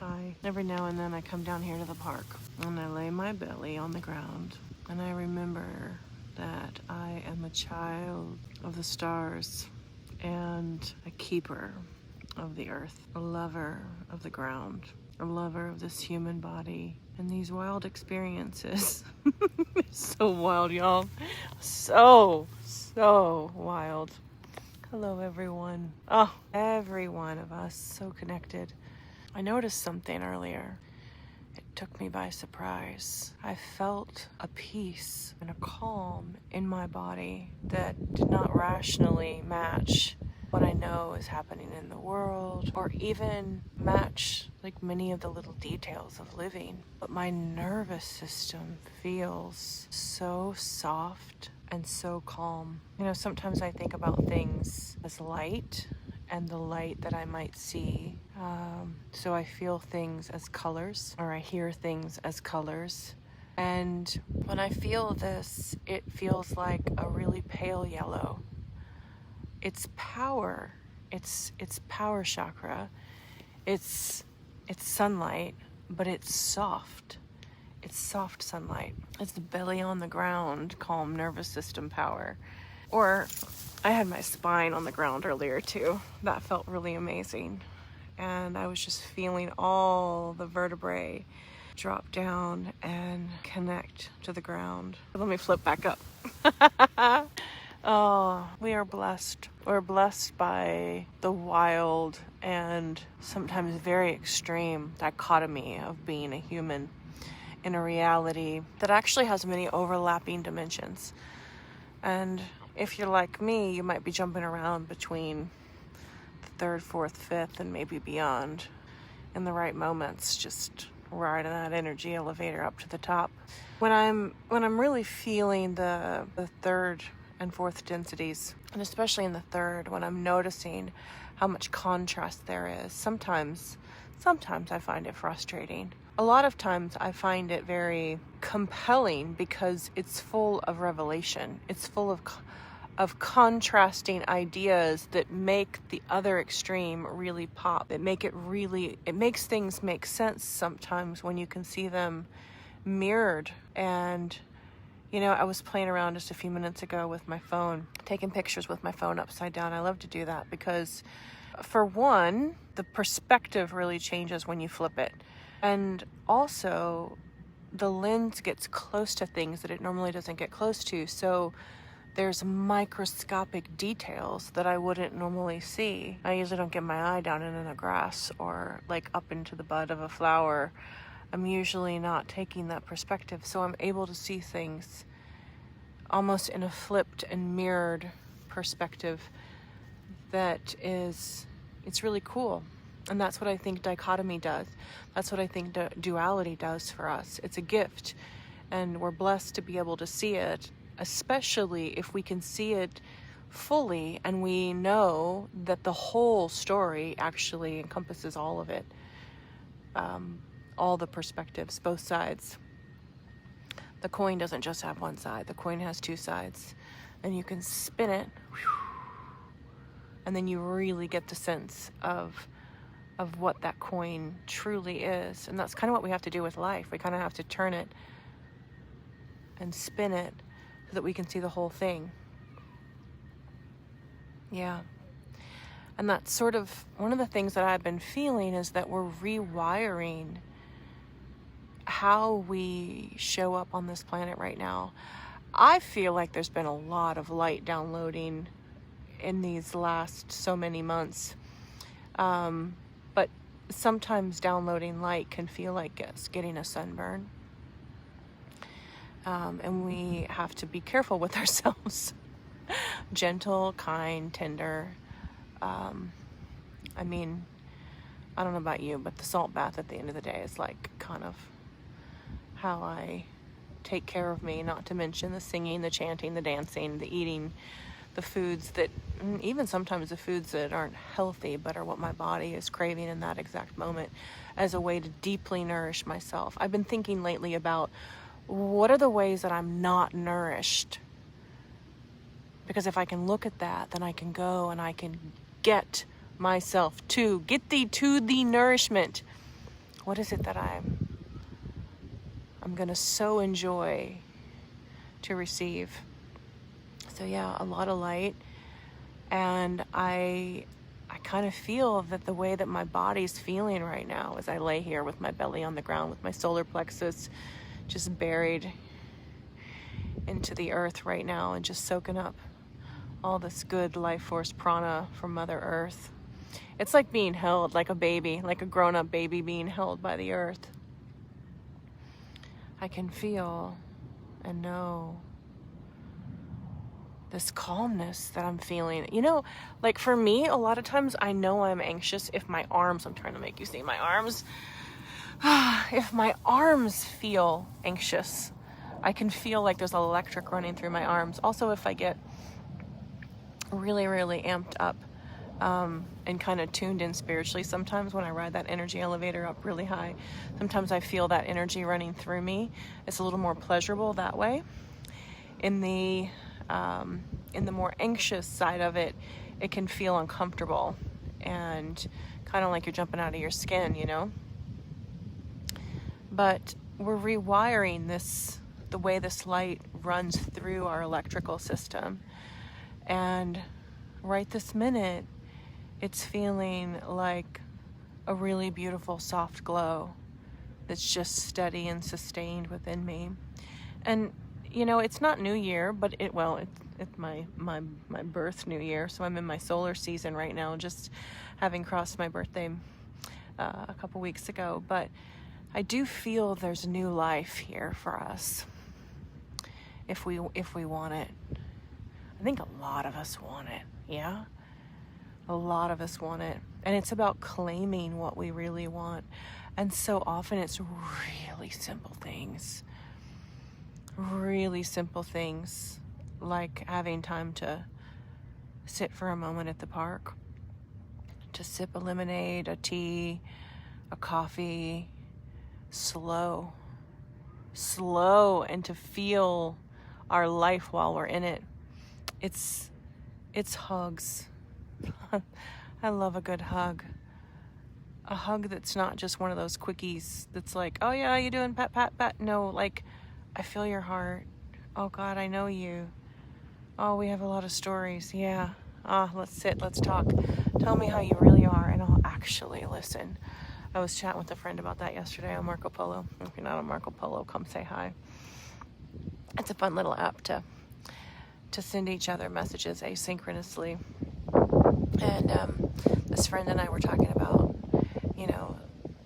Hi. Every now and then I come down here to the park and I lay my belly on the ground and I remember that I am a child of the stars and a keeper of the earth, a lover of the ground, a lover of this human body and these wild experiences. So wild, y'all. So wild. Hello, everyone. Oh, every one of us so connected. I noticed something earlier. It took me by surprise. I felt a peace and a calm in my body that did not rationally match what I know is happening in the world or even match like many of the little details of living. But my nervous system feels so soft and so calm. You know, sometimes I think about things as light and the light that I might see. So I feel things as colors, or I hear things as colors. And when I feel this, it feels like a really pale yellow. It's power. It's power chakra. It's sunlight, but it's soft. It's soft sunlight. It's the belly on the ground, calm nervous system power. Or I had my spine on the ground earlier too. That felt really amazing. And I was just feeling all the vertebrae drop down and connect to the ground. Let me flip back up. Oh, we are blessed. We're blessed by the wild and sometimes very extreme dichotomy of being a human in a reality that actually has many overlapping dimensions. And if you're like me, you might be jumping around between the third, fourth, fifth, and maybe beyond in the right moments, just riding that energy elevator up to the top. When I'm really feeling the third and fourth densities, and especially in the third, when I'm noticing how much contrast there is, sometimes I find it frustrating. A lot of times I find it very compelling because it's full of revelation. It's full of contrasting ideas that make the other extreme really pop. It makes things make sense sometimes when you can see them mirrored. And you know, I was playing around just a few minutes ago with my phone, taking pictures with my phone upside down. I love to do that because, for one, the perspective really changes when you flip it. And also, the lens gets close to things that it normally doesn't get close to. So there's microscopic details that I wouldn't normally see. I usually don't get my eye down in the grass or like up into the bud of a flower. I'm usually not taking that perspective, so I'm able to see things almost in a flipped and mirrored perspective it's really cool. And that's what I think dichotomy does. That's what I think duality does for us. It's a gift, and we're blessed to be able to see it, especially if we can see it fully and we know that the whole story actually encompasses all of it. All the perspectives, both sides. The coin doesn't just have one side. The coin has two sides. And you can spin it, and then you really get the sense of what that coin truly is. And that's kind of what we have to do with life. We kind of have to turn it and spin it so that we can see the whole thing. Yeah. And that's sort of one of the things that I've been feeling, is that we're rewiring how we show up on this planet right now. I feel like there's been a lot of light downloading in these last so many months. But sometimes downloading light can feel like it's getting a sunburn. And we have to be careful with ourselves. Gentle, kind, tender. I mean, I don't know about you, but the salt bath at the end of the day is like kind of how I take care of me, not to mention the singing, the chanting, the dancing, the eating, the foods that, even sometimes the foods that aren't healthy, but are what my body is craving in that exact moment, as a way to deeply nourish myself. I've been thinking lately about what are the ways that I'm not nourished? Because if I can look at that, then I can go and I can get myself get thee to the nourishment. what is it that I'm gonna so enjoy to receive? So yeah, a lot of light. And I kind of feel that the way that my body's feeling right now as I lay here with my belly on the ground, with my solar plexus just buried into the earth right now and just soaking up all this good life force prana from Mother Earth. It's like being held like a baby, like a grown-up baby being held by the earth. I can feel and know this calmness that I'm feeling. You know, like for me, a lot of times I know I'm anxious if my arms, I'm trying to make you see my arms. If my arms feel anxious, I can feel like there's electric running through my arms. Also, if I get really, really amped up and kind of tuned in spiritually, sometimes when I ride that energy elevator up really high, sometimes I feel that energy running through me. It's a little more pleasurable that way. In the more anxious side of it, it can feel uncomfortable and kind of like you're jumping out of your skin, you know? But we're rewiring the way this light runs through our electrical system. And right this minute, it's feeling like a really beautiful soft glow that's just steady and sustained within me. And you know, it's not New Year, but it's my birth New Year, so I'm in my solar season right now, just having crossed my birthday a couple weeks ago. But I do feel there's new life here for us if we want it. I think a lot of us want it, yeah? A lot of us want it. And it's about claiming what we really want. And so often it's really simple things. Really simple things, like having time to sit for a moment at the park, to sip a lemonade, a tea, a coffee, slow, and to feel our life while we're in it. It's hugs. I love a good hug. A hug that's not just one of those quickies that's like, oh yeah, you doing pat, pat, pat. No, like, I feel your heart. Oh God, I know you. Oh, we have a lot of stories. Yeah. Let's sit, let's talk. Tell me how you really are, and I'll actually listen. I was chatting with a friend about that yesterday on Marco Polo. If you're not on Marco Polo, come say hi. It's a fun little app to send each other messages asynchronously. And this friend and I were talking about, you know,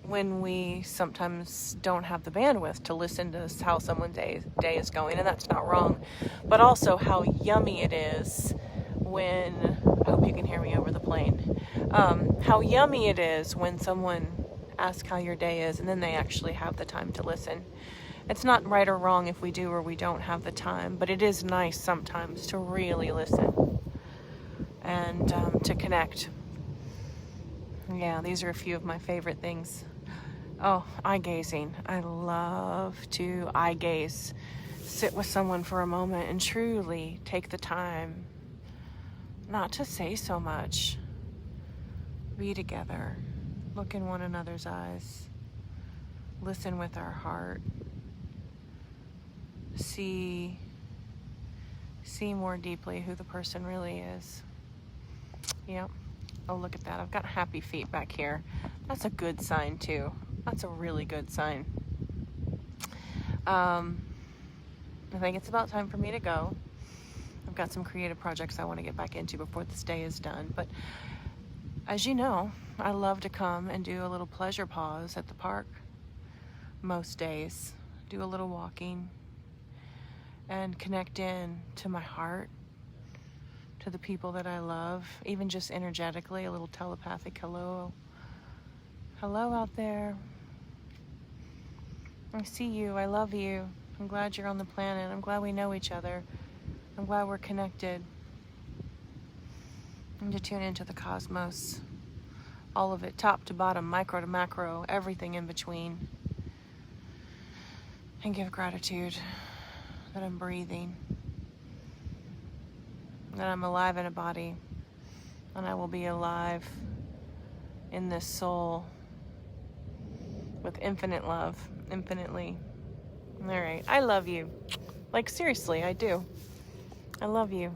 when we sometimes don't have the bandwidth to listen to how someone's day is going, and that's not wrong, but also how yummy it is when, I hope you can hear me over the plane, how yummy it is when someone asks how your day is and then they actually have the time to listen. It's not right or wrong if we do or we don't have the time, but it is nice sometimes to really listen and to connect. Yeah, these are a few of my favorite things. Oh, eye gazing. I love to eye gaze. Sit with someone for a moment and truly take the time not to say so much. Be together. Look in one another's eyes. Listen with our heart. See more deeply who the person really is. Yep. Oh, look at that. I've got happy feet back here. That's a good sign, too. That's a really good sign. I think it's about time for me to go. I've got some creative projects I want to get back into before this day is done. But as you know, I love to come and do a little pleasure pause at the park most days. Do a little walking and connect in to my heart, to the people that I love, even just energetically, a little telepathic hello. Hello out there. I see you. I love you. I'm glad you're on the planet. I'm glad we know each other. I'm glad we're connected. And to tune into the cosmos. All of it, top to bottom, micro to macro, everything in between. And give gratitude that I'm breathing, that I'm alive in a body, and I will be alive in this soul with infinite love, infinitely. All right, I love you. Like, seriously, I do. I love you.